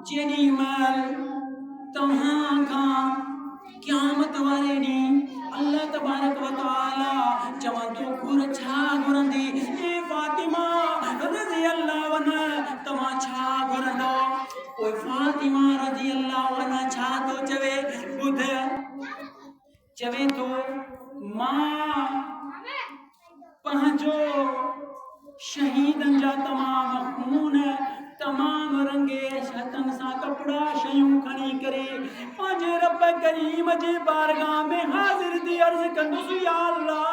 जेडी मल तव्हां खां क़यामत वारे ॾींहुं अल्लाह तबारक व तआला चवंदो घुर छा घुरंदी ए फातिमा रज़ी अल्लाह अन्हा तव्हां छा घुरंदो पोइ फातिमा रज़ी अल्लाह अन्हा छा थो चवे ॿुध चवे तो मां पंहिंजो शहीदन जा तमाम खून तमाम रंगे हथन सां कपड़ा शयूं खणी करे पंहिंजे रब करीम जे बारगाह में हाज़िर थी अर्ज़ कंदुसि या अल्लाह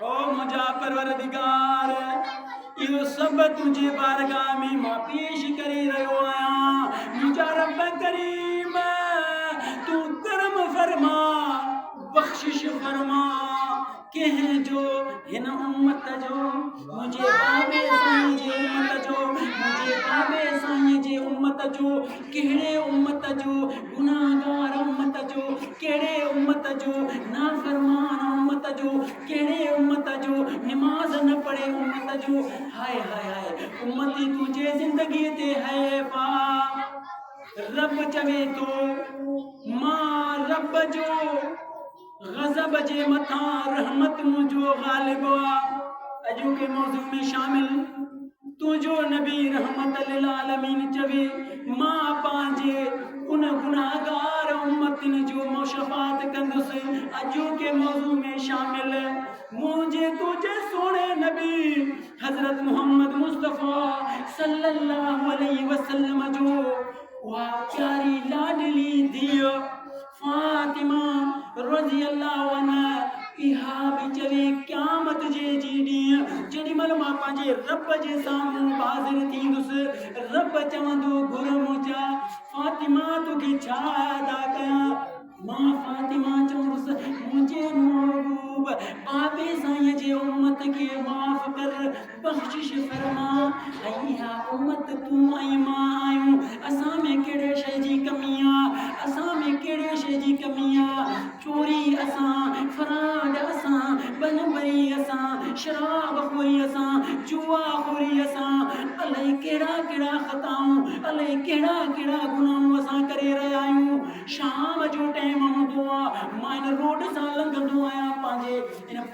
ओ मुंहिंजा परवरदिगार इहो सभु तुंहिंजे बारगाह में मां पेश करे रहियो आहियां मुंहिंजा रब करीम तूं करम फरमा बख्शिश फरमा कंहिं जो हिन उम्मत जो मुझे काबे साईं जे उम्मत जो मुझे काबे साईं जे उम्मत जो कहिड़े उम्मत जो गुनाहगार उम्मत जो कहिड़े उम्मत जो नाफरमान उम्मत जो कहिड़े उम्मत जो नमाज न पढ़े उम्मत जो हाय हाय हाय उम्मती तुंहिंजे ज़िंदगीअ ते है पा रब चवे तो मां रब जो गज़ब जे मथा रहमत मुझो गालिब अजो के मौजू में शामिल तुझो नबी रहमत लिल आलमीन चवे मां पांजे उन गुनाहगार उम्मतिन जो मुशफ़ात कंदुसि अजो के मौजू में शामिल मुझे तुझे सोने नबी हजरत मोहम्मद मुस्तफ़ा सल्लल्लाहु अलैहि वसल्लम जो वाह प्यारी लाडली दियो फातिमा रज़ी अल्लाह अन्हा इहा भी चवे क़यामत जे ॾींहुं जेॾी महिल मां पंहिंजे रब जे साम्हूं हाज़िर थींदुसि रब चवंदो घुर मुंहिंजा फातिमा तोखे छा अदा कयां मां फातिमा चवंदुसि मुंहिंजे महबूब बाबे साईं जे उम्मत खे माफ़ कर बख़्शिश फरमा इहा उम्मत तूं ऐं मां आहियूं असां में कहिड़े शइ जी कमी आहे असां में कहिड़े शइ जी कमी आहे चोरी असां फराड असां बनबरी असां शराब खोरी असां जुआ खोरी असां अलाए कहिड़ा कहिड़ा ख़ताऊं अलाए कहिड़ा कहिड़ा गुनाहूं असां करे रहिया आहियूं शाम जो टाइम हूंदो आहे मां इन रोड सां लंघंदो आहियां पंहिंजे इन